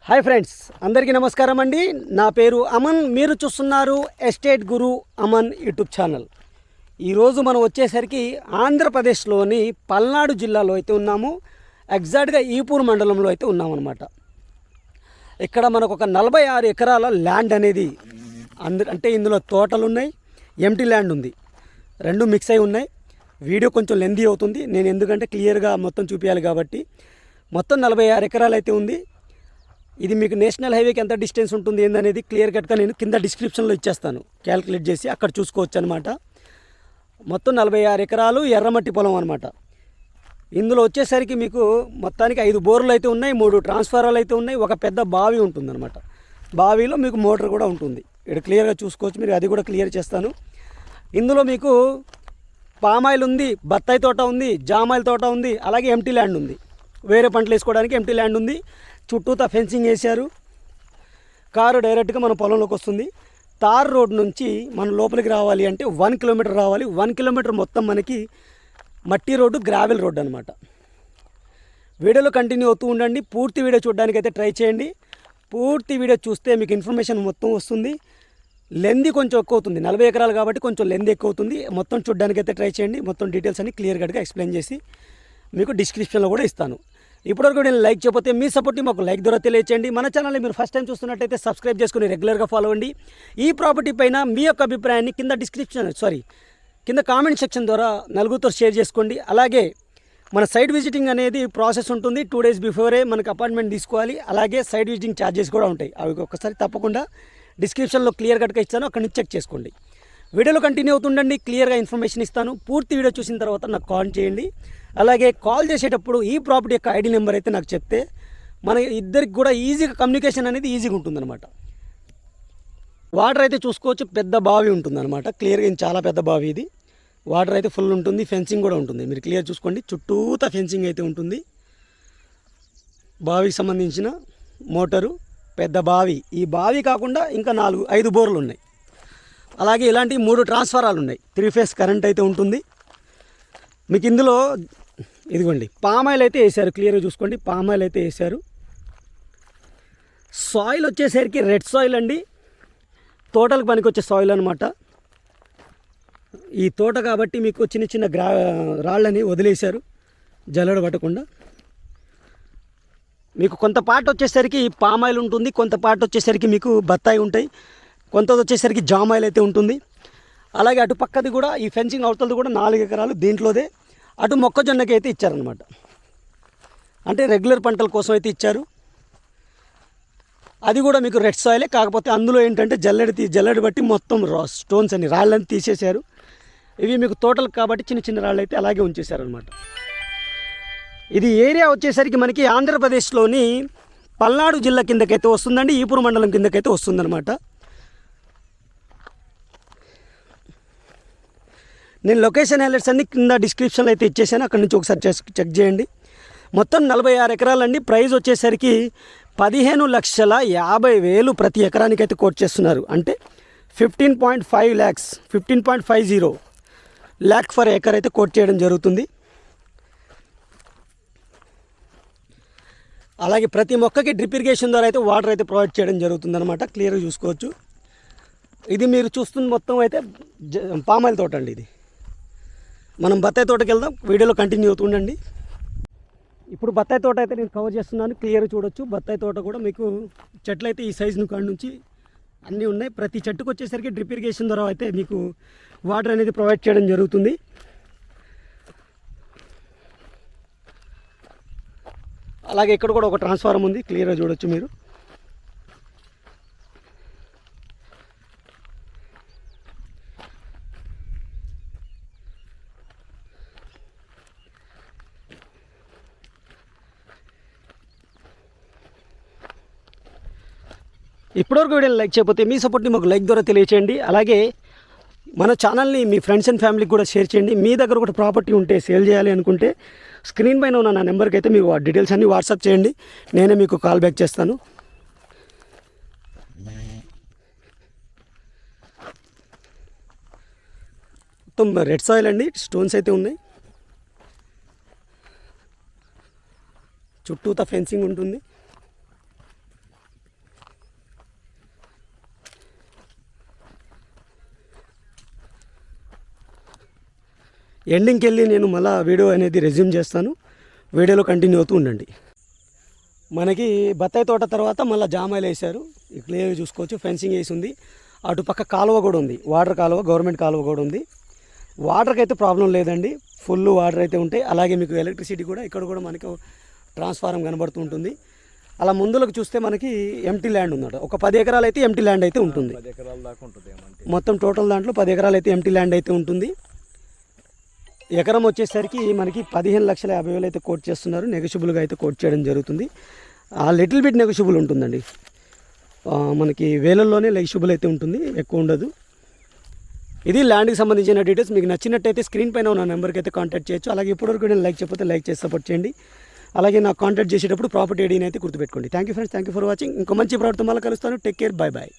Hi friends, అందరికీ నమస్కారం అండి. నా పేరు అమన్. మీరు చూస్తున్నారు ఎస్టేట్ గురు అమన్ యూట్యూబ్ ఛానల్. ఈరోజు మనం వచ్చేసరికి ఆంధ్రప్రదేశ్లోని పల్నాడు జిల్లాలో అయితే ఉన్నాము. ఎగ్జాక్ట్గా ఈపూర్ మండలంలో అయితే ఉన్నామన్నమాట. ఇక్కడ మనకు ఒక 46 ఎకరాల ల్యాండ్ అనేది అంటే ఇందులో తోటలు ఉన్నాయి, ఎంటీ ల్యాండ్ ఉంది, రెండు మిక్స్ అయి ఉన్నాయి. వీడియో కొంచెం లెందీ అవుతుంది, నేను ఎందుకంటే క్లియర్గా మొత్తం చూపించాలి కాబట్టి. మొత్తం 46 ఎకరాలు అయితే ఉంది. ఇది మీకు నేషనల్ హైవేకి ఎంత డిస్టెన్స్ ఉంటుంది ఏందనేది క్లియర్ కట్గా నేను కింద డిస్క్రిప్షన్లో ఇచ్చేస్తాను, క్యాల్కులేట్ చేసి అక్కడ చూసుకోవచ్చు అనమాట. మొత్తం 46 ఎకరాలు ఎర్రమట్టి పొలం అనమాట. ఇందులో వచ్చేసరికి మీకు మొత్తానికి 5 బోర్లు అయితే ఉన్నాయి, 3 ట్రాన్స్ఫార్మర్లు అయితే ఉన్నాయి, ఒక పెద్ద బావి ఉంటుందన్నమాట. బావిలో మీకు మోటార్ కూడా ఉంటుంది. ఇక్కడ క్లియర్గా చూసుకోవచ్చు, మీరు అది కూడా క్లియర్ చేస్తాను. ఇందులో మీకు పామాయిల్ ఉంది, బత్తాయి తోట ఉంది, జామాయిల్ తోట ఉంది, అలాగే ఎంటీ ల్యాండ్ ఉంది. వేరే పంటలు వేసుకోవడానికి ఎంటీ ల్యాండ్ ఉంది. చుట్టూతా ఫెన్సింగ్ వేశారు. కారు డైరెక్ట్గా మన పొలంలోకి వస్తుంది. తార్ రోడ్ నుంచి మనం లోపలికి రావాలి అంటే 1 కిలోమీటర్ రావాలి. 1 కిలోమీటర్ మొత్తం మనకి మట్టి రోడ్డు, గ్రావెల్ రోడ్డు అనమాట. వీడియోలో కంటిన్యూ అవుతూ ఉండండి. పూర్తి వీడియో చూడడానికి అయితే ట్రై చేయండి. పూర్తి వీడియో చూస్తే మీకు ఇన్ఫర్మేషన్ మొత్తం వస్తుంది. లెంది కొంచెం ఎక్కువ అవుతుంది, 40 ఎకరాలు కాబట్టి కొంచెం లెంది ఎక్కువ అవుతుంది. మొత్తం చూడడానికి అయితే ట్రై చేయండి. మొత్తం డీటెయిల్స్ అన్ని క్లియర్ కట్గా ఎక్స్ప్లెయిన్ చేసి మీకు డిస్క్రిప్షన్లో కూడా ఇస్తాను. ఇప్పటివరకు నేను లైక్ చేయకపోతే మీ సపోర్ట్ని మాకు లైక్ ద్వారా తెలియచేయండి. మన ఛానల్ని మీరు ఫస్ట్ టైం చూస్తున్నట్టయితే సబ్స్క్రైబ్ చేసుకుని రెగ్యులర్గా ఫాలో అవ్వండి. ఈ ప్రాపర్టీ పైన మీ యొక్క అభిప్రాయాన్ని కింద కామెంట్ సెక్షన్ ద్వారా నలుగురితో షేర్ చేసుకోండి. అలాగే మన సైట్ విజిటింగ్ అనేది ప్రాసెస్ ఉంటుంది. 2 డేస్ బిఫోరే మనకు అపాయింట్మెంట్ తీసుకోవాలి. అలాగే సైట్ విజిటింగ్ ఛార్జెస్ కూడా ఉంటాయి. అవి ఒక్కసారి తప్పకుండా డిస్క్రిప్షన్లో క్లియర్ కట్గా ఇస్తాను, అక్కడి నుంచి చెక్ చేసుకోండి. వీడియోలో కంటిన్యూ అవుతుండండి, క్లియర్గా ఇన్ఫర్మేషన్ ఇస్తాను. పూర్తి వీడియో చూసిన తర్వాత నాకు కాల్ చేయండి. అలాగే కాల్ చేసేటప్పుడు ఈ ప్రాపర్టీ యొక్క ఐడి నెంబర్ అయితే నాకు చెప్తే మన ఇద్దరికి కూడా ఈజీగా కమ్యూనికేషన్ అనేది ఈజీగా ఉంటుందన్నమాట. వాటర్ అయితే చూసుకోవచ్చు, పెద్ద బావి ఉంటుందన్నమాట. క్లియర్గా చాలా పెద్ద బావి ఇది. వాటర్ అయితే ఫుల్ ఉంటుంది, ఫెన్సింగ్ కూడా ఉంటుంది. మీరు క్లియర్ చూసుకోండి, చుట్టూతా ఫెన్సింగ్ అయితే ఉంటుంది. బావికి సంబంధించిన మోటారు, పెద్ద బావి. ఈ బావి కాకుండా ఇంకా 5 బోర్లు ఉన్నాయి. అలాగే ఇలాంటి 3 ట్రాన్స్ఫారాలు ఉన్నాయి. 3 ఫేస్ కరెంట్ అయితే ఉంటుంది. మీకు ఇందులో ఇదిగోండి పామాయిల్ అయితే వేశారు. క్లియర్గా చూసుకోండి, పామాయిల్ అయితే వేశారు. సాయిల్ వచ్చేసరికి రెడ్ సాయిల్ అండి. తోటలకు పనికి వచ్చే సాయిల్ అనమాట. ఈ తోట కాబట్టి మీకు చిన్న చిన్న రాళ్ళని వదిలేశారు జల్లెడ పట్టకుండా. మీకు కొంత పార్ట్ వచ్చేసరికి పామాయిల్ ఉంటుంది, కొంత పార్ట్ వచ్చేసరికి మీకు బత్తాయి ఉంటాయి, కొంత వచ్చేసరికి జామాయిల్ అయితే ఉంటుంది. అలాగే అటు పక్కది కూడా ఈ ఫెన్సింగ్ అవతలది కూడా 4 ఎకరాలు దీంట్లోదే. అటు మొక్కజొన్నకి అయితే ఇచ్చారనమాట. అంటే రెగ్యులర్ పంటల కోసం అయితే ఇచ్చారు. అది కూడా మీకు రెడ్ సాయిలే, కాకపోతే అందులో ఏంటంటే జల్లెడ బట్టి మొత్తం స్టోన్స్ అని రాళ్ళని తీసేశారు. ఇవి మీకు తోటలకు కాబట్టి చిన్న చిన్న రాళ్ళు అయితే అలాగే ఉంచేశారనమాట. ఇది ఏరియా వచ్చేసరికి మనకి ఆంధ్రప్రదేశ్లోని పల్నాడు జిల్లా కిందకైతే వస్తుందండి, ఈపూర్ మండలం కిందకైతే వస్తుందన్నమాట. నేను లొకేషన్ హైలైట్స్ అన్ని కింద డిస్క్రిప్షన్లో అయితే ఇచ్చేసాను, అక్కడి నుంచి ఒకసారి చెక్ చేయండి. మొత్తం 46 ఎకరాలండి. ప్రైస్ వచ్చేసరికి 15,50,000 ప్రతి ఎకరానికి అయితే కోట్ చేస్తున్నారు. అంటే 15.5 lakhs 15.50 lakh ఫర్ ఎకర్ అయితే కోట్ చేయడం జరుగుతుంది. అలాగే ప్రతి మొక్కకి డ్రిప్ ఇరిగేషన్ ద్వారా అయితే వాటర్ అయితే ప్రొవైడ్ చేయడం జరుగుతుంది అనమాట. క్లియర్గా చూసుకోవచ్చు. ఇది మీరు చూస్తున్న మొత్తం అయితే పామాయిల్ తోట అండి. ఇది మనం బత్తాయి తోటకి వెళ్దాం, వీడియోలో కంటిన్యూ అవుతుండండి. ఇప్పుడు బత్తాయి తోట అయితే నేను కవర్ చేస్తున్నాను, క్లియర్గా చూడొచ్చు. బత్తాయి తోట కూడా మీకు చెట్లు అయితే ఈ సైజు కాడ నుంచి అన్నీ ఉన్నాయి. ప్రతి చెట్టుకు వచ్చేసరికి డ్రిప్ ఇరిగేషన్ ద్వారా అయితే మీకు వాటర్ అనేది ప్రొవైడ్ చేయడం జరుగుతుంది. అలాగే ఇక్కడ కూడా ఒక ట్రాన్స్ఫార్మర్ ఉంది, క్లియర్గా చూడొచ్చు మీరు. ఇప్పటివరకు వీడియోని లైక్ చేయకపోతే మీ సపోర్ట్ని మాకు లైక్ ద్వారా తెలియచేయండి. అలాగే మన ఛానల్ని మీ ఫ్రెండ్స్ అండ్ ఫ్యామిలీకి కూడా షేర్ చేయండి. మీ దగ్గర కూడా ప్రాపర్టీ ఉంటే సేల్ చేయాలి అనుకుంటే స్క్రీన్ పైన ఉన్న నా నెంబర్కి అయితే మీకు డీటెయిల్స్ అన్నీ వాట్సాప్ చేయండి, నేనే మీకు కాల్ బ్యాక్ చేస్తాను. మొత్తం రెడ్ సాయిల్ అండి, స్టోన్స్ అయితే ఉన్నాయి. చుట్టూతా ఫెన్సింగ్ ఉంటుంది. ఎండింగ్కి వెళ్ళి నేను మళ్ళీ వీడియో అనేది రెజ్యూమ్ చేస్తాను. వీడియోలో కంటిన్యూ అవుతూ ఉండండి. మనకి బత్తాయి తోట తర్వాత మళ్ళీ జామాయిలు వేశారు. క్లియర్గా చూసుకోవచ్చు, ఫెన్సింగ్ వేసి ఉంది. అటుపక్క కాలువ కూడా ఉంది, వాటర్ కాలువ, గవర్నమెంట్ కాలువ కూడా ఉంది. వాటర్కి అయితే ప్రాబ్లం లేదండి, ఫుల్ వాటర్ అయితే ఉంటాయి. అలాగే మీకు ఎలక్ట్రిసిటీ కూడా ఇక్కడ కూడా మనకు ట్రాన్స్ఫార్మర్ కనబడుతూ ఉంటుంది. అలా ముందులకు చూస్తే మనకి ఎంటీ ల్యాండ్ ఉందట. ఒక 10 ఎకరాలు అయితే ఎంటీ ల్యాండ్ అయితే ఉంటుంది. 10 ఎకరాల దాకా ఉంటుంది. మొత్తం టోటల్ దాంట్లో 10 ఎకరాలు అయితే ఎంటీ ల్యాండ్ అయితే ఉంటుంది. ఎకరం వచ్చేసరికి మనకి 15,50,000 అయితే కోట్ చేస్తున్నారు. నెగోషియబుల్గా అయితే కోట్ చేయడం జరుగుతుంది. ఆ లిటిల్ బిట్ నెగోషియబుల్ ఉంటుందండి. మనకి వేలల్లోనే నెగోషియబుల్ అయితే ఉంటుంది, ఎక్కువ ఉండదు. ఇది ల్యాండ్కి సంబంధించిన డీటెయిల్స్. మీకు నచ్చినట్టయితే స్క్రీన్ పైన ఉన్న నెంబర్కి అయితే కాంటాక్ట్ చేయొచ్చు. అలాగే ఇప్పటివరకు నేను లైక్ చెప్పితే లైక్ చేసి సపోర్ట్ చేయండి. అలాగే నాకు కాంటాక్ట్ చేసేటప్పుడు ప్రాపర్టీ ఐడీని అయితే గుర్తుపెట్టుకోండి. Thank you friends, thank you for watching. ఇంకో మంచి ప్రాడక్ట్ మళ్ళీ కలుస్తాను. Take care, bye bye.